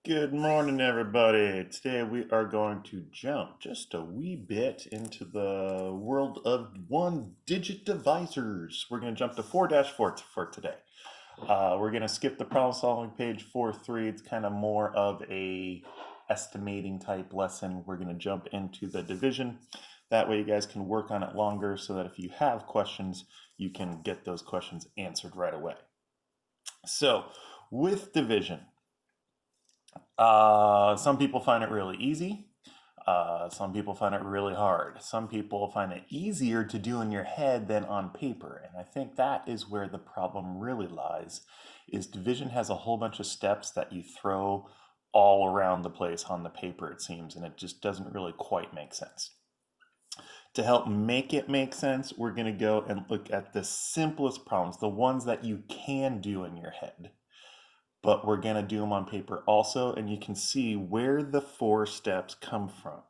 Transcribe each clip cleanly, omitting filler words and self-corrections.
Good morning, everybody. Today we are going to jump just a wee bit into the world of one-digit divisors. We're going to jump to 4-4 for today. We're going to skip the problem-solving page 4-3. It's kind of more of a estimating type lesson. We're going to jump into the division. That way you guys can work on it longer so that if you have questions, you can get those questions answered right away. So, with division, some people find it really easy. Some people find it really hard. Some people find it easier to do in your head than on paper. And I think that is where the problem really lies, is division has a whole bunch of steps that you throw all around the place on the paper, it seems, and it just doesn't really quite make sense. To help make it make sense, we're going to go and look at the simplest problems, the ones that you can do in your head, but we're going to do them on paper also, and you can see where the 4 steps come from.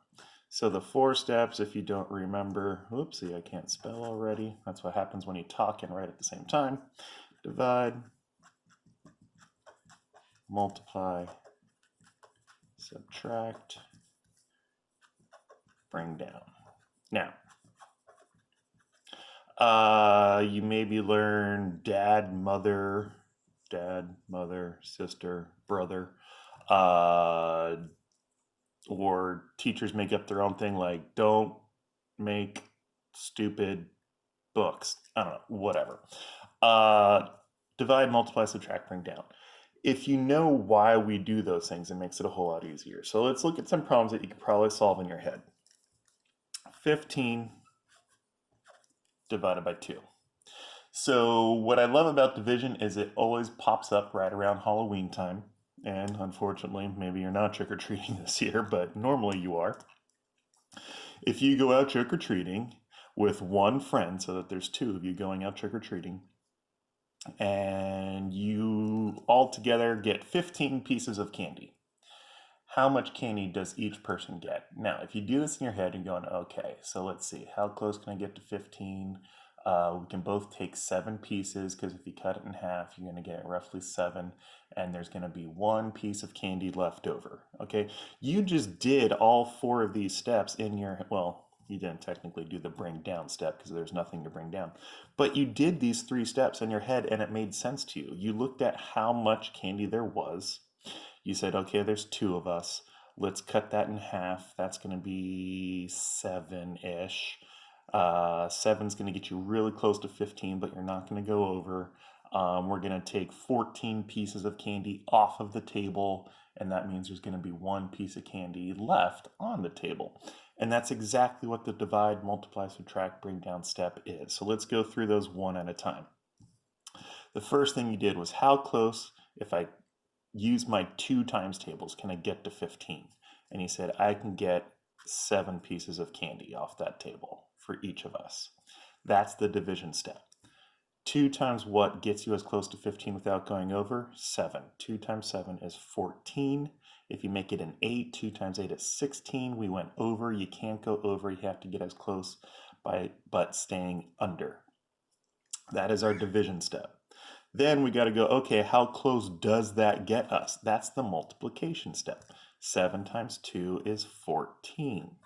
So the 4 steps, if you don't remember, whoopsie, I can't spell already. That's what happens when you talk and write at the same time. Divide, multiply, subtract, bring down. Now, you maybe learn dad, mother, sister, brother. Or teachers make up their own thing like don't make stupid books. I don't know, whatever. Uh, Divide, multiply, subtract, bring down. If you know why we do those things, it makes it a whole lot easier. So let's look at some problems that you could probably solve in your head. 15 divided by 2. So what I love about division is it always pops up right around Halloween time. And unfortunately, maybe you're not trick-or-treating this year, but normally you are. If you go out trick-or-treating with one friend, so that there's 2 of you going out trick-or-treating, and you all together get 15 pieces of candy, how much candy does each person get? Now, if you do this in your head, you're going, okay, so let's see, how close can I get to 15? We can both take 7 pieces, because if you cut it in half, you're going to get roughly 7, and there's going to be 1 piece of candy left over. Okay, you just did all 4 of these steps in your, well, you didn't technically do the bring down step because there's nothing to bring down, but you did these 3 steps in your head and it made sense to you. You looked at how much candy there was. You said, okay, there's 2 of us. Let's cut that in half. That's going to be 7-ish. 7's going to get you really close to 15, but you're not going to go over. We're going to take 14 pieces of candy off of the table, and that means there's going to be 1 piece of candy left on the table. And that's exactly what the divide, multiply, subtract, bring down step is. So let's go through those one at a time. The first thing you did was how close, if I use my 2 times tables, can I get to 15? And he said, I can get 7 pieces of candy off that table for each of us. That's the division step. 2 times what gets you as close to 15 without going over? 7. 2 times 7 is 14. If you make it an 8, 2 times 8 is 16. We went over. You can't go over. You have to get as close but staying under. That is our division step. Then we got to go, okay, how close does that get us? That's the multiplication step. 7 times 2 is 14.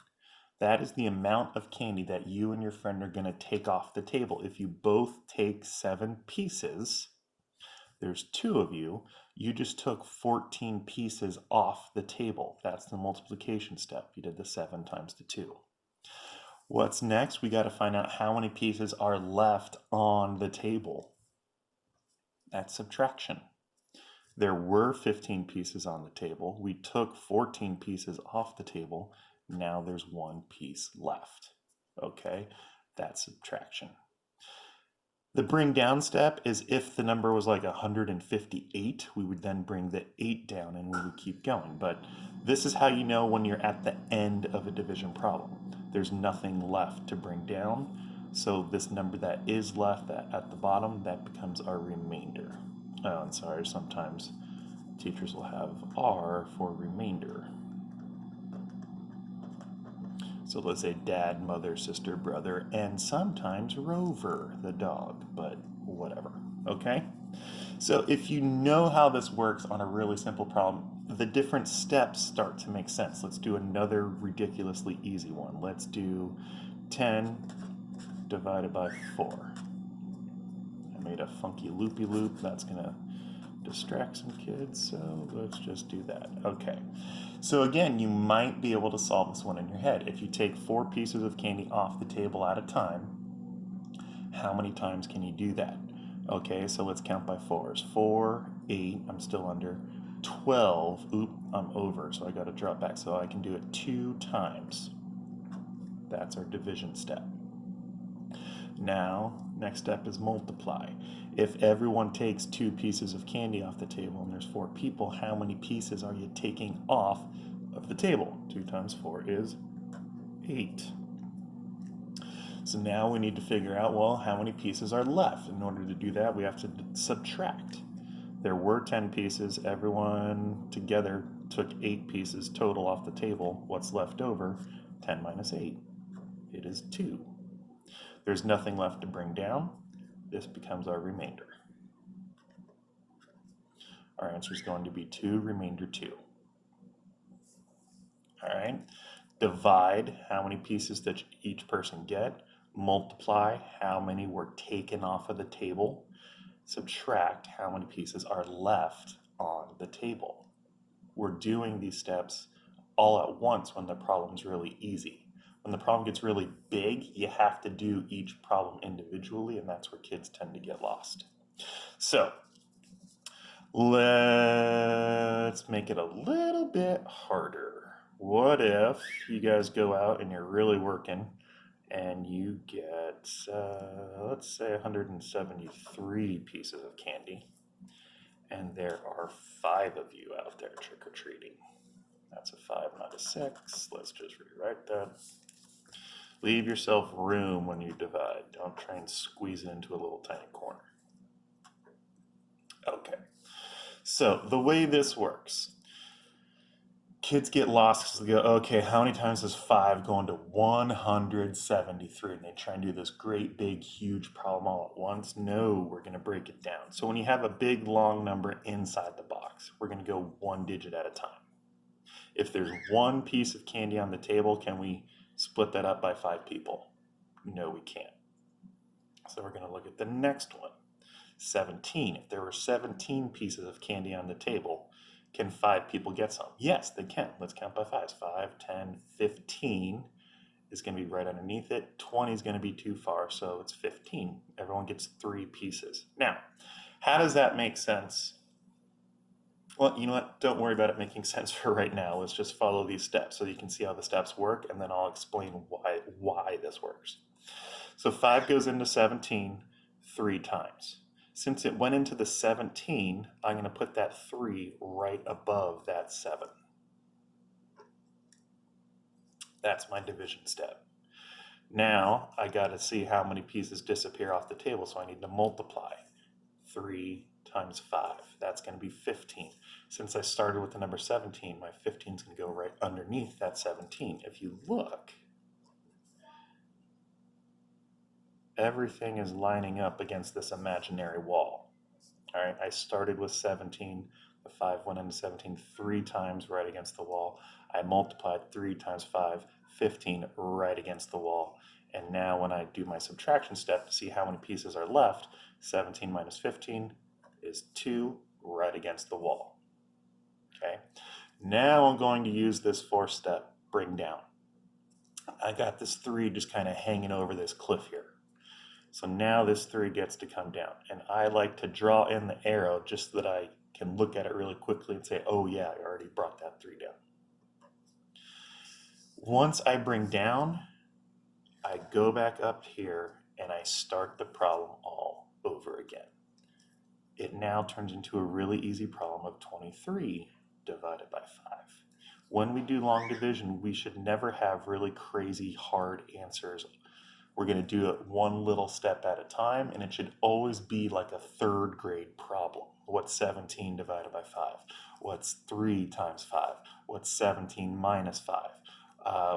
That is the amount of candy that you and your friend are going to take off the table. If you both take 7 pieces, there's 2 of you, you just took 14 pieces off the table. That's the multiplication step. You did the 7 times the 2. What's next? We got to find out how many pieces are left on the table. That's subtraction. There were 15 pieces on the table. We took 14 pieces off the table. Now there's 1 piece left. Okay, that's subtraction. The bring down step is if the number was like 158, we would then bring the 8 down and we would keep going. But this is how you know when you're at the end of a division problem. There's nothing left to bring down. So this number that is left at the bottom, that becomes our remainder. Oh, I'm sorry, sometimes teachers will have R for remainder. So let's say dad, mother, sister, brother, and sometimes Rover, the dog, but whatever, okay? So if you know how this works on a really simple problem, the different steps start to make sense. Let's do another ridiculously easy one. Let's do 10 divided by 4. I made a funky loopy loop. That's going to distract some kids, so let's just do that. Okay. So again, you might be able to solve this one in your head. If you take 4 pieces of candy off the table at a time, how many times can you do that? Okay, so let's count by 4s. 4, 8, I'm still under. 12, oop, I'm over, so I got to drop back. So I can do it 2 times. That's our division step. Now, next step is multiply. If everyone takes 2 pieces of candy off the table and there's 4 people, how many pieces are you taking off of the table? 2 times 4 is 8. So now we need to figure out, well, how many pieces are left? In order to do that, we have to subtract. There were 10 pieces. Everyone together took 8 pieces total off the table. What's left over? 10 minus 8. It is 2. There's nothing left to bring down. This becomes our remainder. Our answer is going to be 2, remainder 2. All right. Divide how many pieces did each person get. Multiply how many were taken off of the table. Subtract how many pieces are left on the table. We're doing these steps all at once when the problem's really easy. When the problem gets really big, you have to do each problem individually, and that's where kids tend to get lost. So let's make it a little bit harder. What if you guys go out and you're really working and you get, let's say 173 pieces of candy, and there are 5 of you out there trick-or-treating. That's a 5, not a 6. Let's just rewrite that. Leave yourself room when you divide. Don't try and squeeze it into a little tiny corner. Okay, so the way this works, kids get lost because they go, okay, how many times does 5 go into 173? And they try and do this great, big, huge problem all at once. No, we're going to break it down. So when you have a big, long number inside the box, we're going to go 1 digit at a time. If there's 1 piece of candy on the table, can we split that up by 5 people? No, we can't. So we're going to look at the next one. 17. If there were 17 pieces of candy on the table, can 5 people get some? Yes, they can. Let's count by 5s. 5, 10, 15 is going to be right underneath it. 20 is going to be too far, so it's 15. Everyone gets 3 pieces. Now, how does that make sense? Well, you know what? Don't worry about it making sense for right now. Let's just follow these steps so you can see how the steps work, and then I'll explain why this works. So 5 goes into 17 3 times. Since it went into the 17, I'm going to put that 3 right above that 7. That's my division step. Now I got to see how many pieces disappear off the table, so I need to multiply. 3 times 5, that's going to be 15. Since I started with the number 17, my 15 is going to go right underneath that 17. If you look, everything is lining up against this imaginary wall. All right, I started with 17. The 5 went into 17 3 times right against the wall. I multiplied 3 times 5, 15 right against the wall. And now when I do my subtraction step to see how many pieces are left, 17 minus 15 is 2 right against the wall. Okay, now I'm going to use this 4th step, bring down. I got this 3 just kind of hanging over this cliff here. So now this 3 gets to come down, and I like to draw in the arrow just so that I can look at it really quickly and say, oh yeah, I already brought that 3 down. Once I bring down, I go back up here and I start the problem all over again. It now turns into a really easy problem of 23 divided by 5. When we do long division, we should never have really crazy hard answers. We're going to do it one little step at a time, and it should always be like a 3rd grade problem. What's 17 divided by 5? What's 3 times 5? What's 17 minus 5?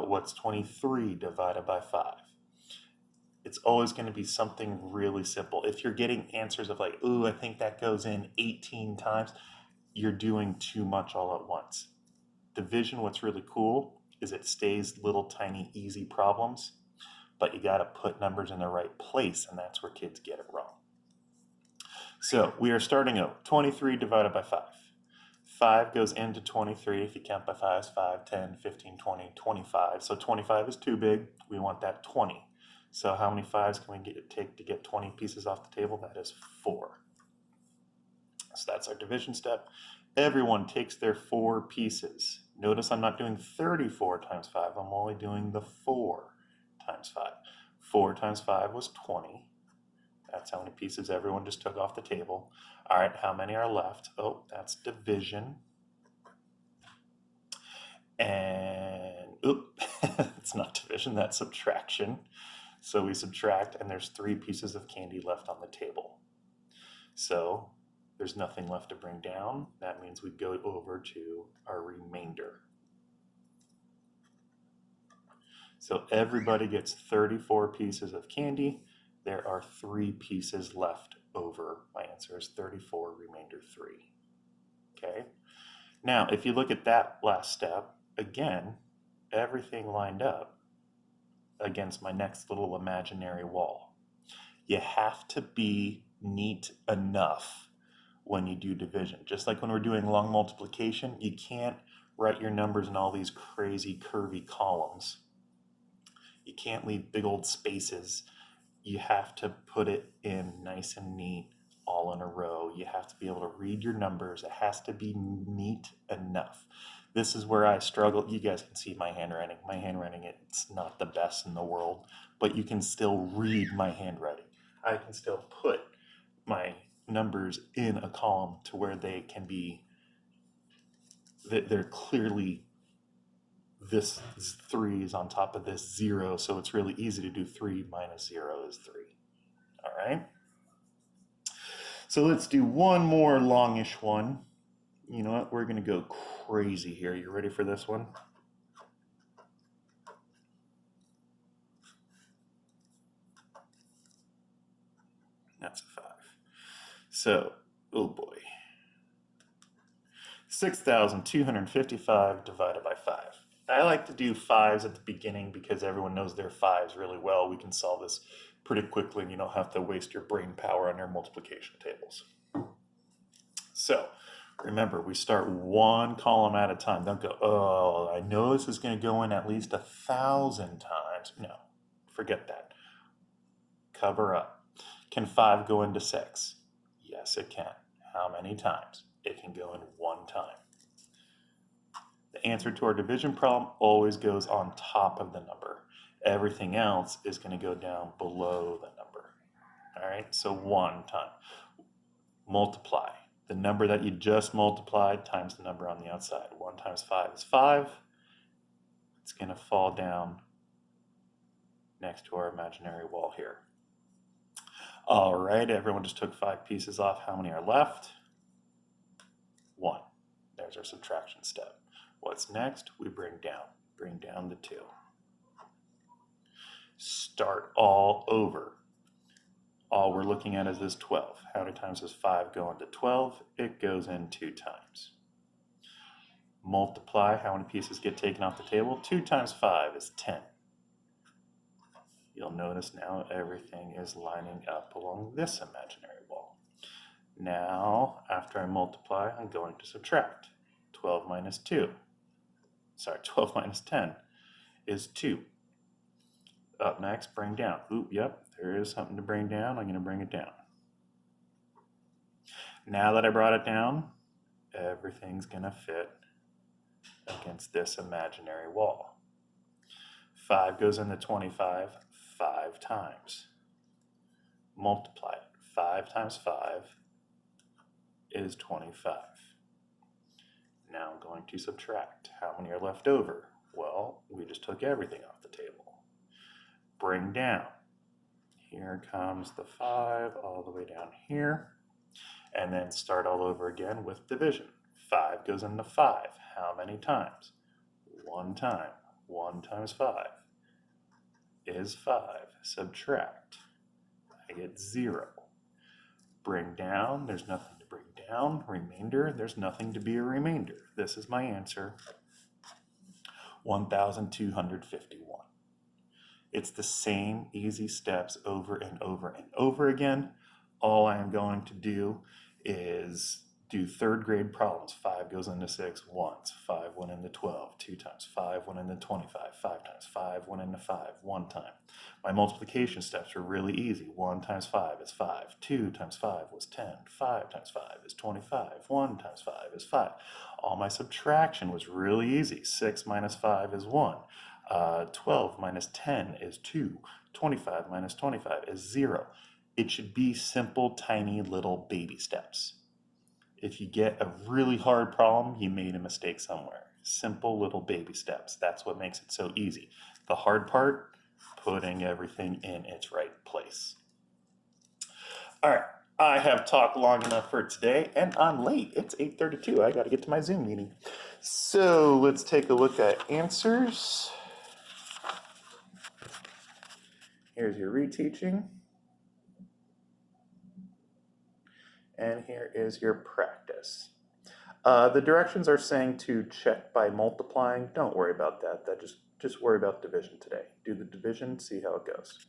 What's 23 divided by 5? it's always going to be something really simple. If you're getting answers of like, ooh, I think that goes in 18 times, you're doing too much all at once. Division, what's really cool is it stays little tiny easy problems, but you got to put numbers in the right place, and that's where kids get it wrong. So we are starting out 23 divided by 5. 5 goes into 23 if you count by 5s, 5, 10, 15, 20, 25. So 25 is too big. We want that 20. So how many 5s can we take to get 20 pieces off the table? That is 4. So that's our division step. Everyone takes their 4 pieces. Notice I'm not doing 34 times 5. I'm only doing the 4 times 5. 4 times 5 was 20. That's how many pieces everyone just took off the table. All right, how many are left? Oh, that's division. And, it's not division, that's subtraction. So we subtract, and there's 3 pieces of candy left on the table. So there's nothing left to bring down. That means we go over to our remainder. So everybody gets 34 pieces of candy. There are 3 pieces left over. My answer is 34, remainder 3. Okay. Now, if you look at that last step, again, everything lined up against my next little imaginary wall. You have to be neat enough when you do division. Just like when we're doing long multiplication, you can't write your numbers in all these crazy curvy columns. You can't leave big old spaces. You have to put it in nice and neat, all in a row. You have to be able to read your numbers. It has to be neat enough. This is where I struggle. You guys can see my handwriting. My handwriting, it's not the best in the world, but you can still read my handwriting. I can still put my numbers in a column to where they can be, they're clearly, this 3 is on top of this 0, so it's really easy to do 3 minus 0 is 3. All right? So let's do one more longish one. You know what? We're going to go crazy here. You ready for this one? That's a 5. So, oh boy. 6,255 divided by 5. I like to do 5s at the beginning because everyone knows their 5s really well. We can solve this pretty quickly and you don't have to waste your brain power on your multiplication tables. So remember, we start one column at a time. Don't go, oh, I know this is going to go in at least 1,000 times. No, forget that. Cover up. Can 5 go into 6? Yes, it can. How many times? It can go in 1 time. The answer to our division problem always goes on top of the number. Everything else is going to go down below the number. All right, so 1 time. Multiply. The number that you just multiplied times the number on the outside. 1 times 5 is 5. It's going to fall down next to our imaginary wall here. All right, everyone just took 5 pieces off. How many are left? 1. There's our subtraction step. What's next? We bring down the 2. Start all over. All we're looking at is this 12. How many times does 5 go into 12? It goes in 2 times. Multiply. How many pieces get taken off the table? 2 times 5 is 10. You'll notice now everything is lining up along this imaginary wall. Now, after I multiply, I'm going to subtract. 12 minus 10 is 2. Up next, bring down. Oop, yep, there is something to bring down. I'm going to bring it down. Now that I brought it down, everything's going to fit against this imaginary wall. 5 goes into 25 5 times. Multiply it. 5 times 5 is 25. Now I'm going to subtract. How many are left over? Well, we just took everything off the table. Bring down. Here comes the 5 all the way down here. And then start all over again with division. 5 goes into 5. How many times? 1 time. 1 times 5 is 5. Subtract, I get 0. Bring down, there's nothing to bring down. Remainder, there's nothing to be a remainder. This is my answer, 1,251. It's the same easy steps over and over and over again. All I am going to do is do third grade problems. 5 goes into 6 once. 5 went into 12. 2 times 5 went into 25. 5 times 5 went into 5 one time. My multiplication steps are really easy. 1 times 5 is 5. 2 times 5 was 10. 5 times 5 is 25. 1 times 5 is 5. All my subtraction was really easy. 6 minus 5 is 1. 12 minus 10 is 2. 25 minus 25 is 0. It should be simple, tiny, little baby steps. If you get a really hard problem, you made a mistake somewhere. Simple little baby steps. That's what makes it so easy. The hard part, putting everything in its right place. All right, I have talked long enough for today, and I'm late. It's 8:32. I got to get to my Zoom meeting. So let's take a look at answers. Here's your reteaching. And here is your practice. The directions are saying to check by multiplying. Don't worry about that. Just worry about division today. Do the division, see how it goes.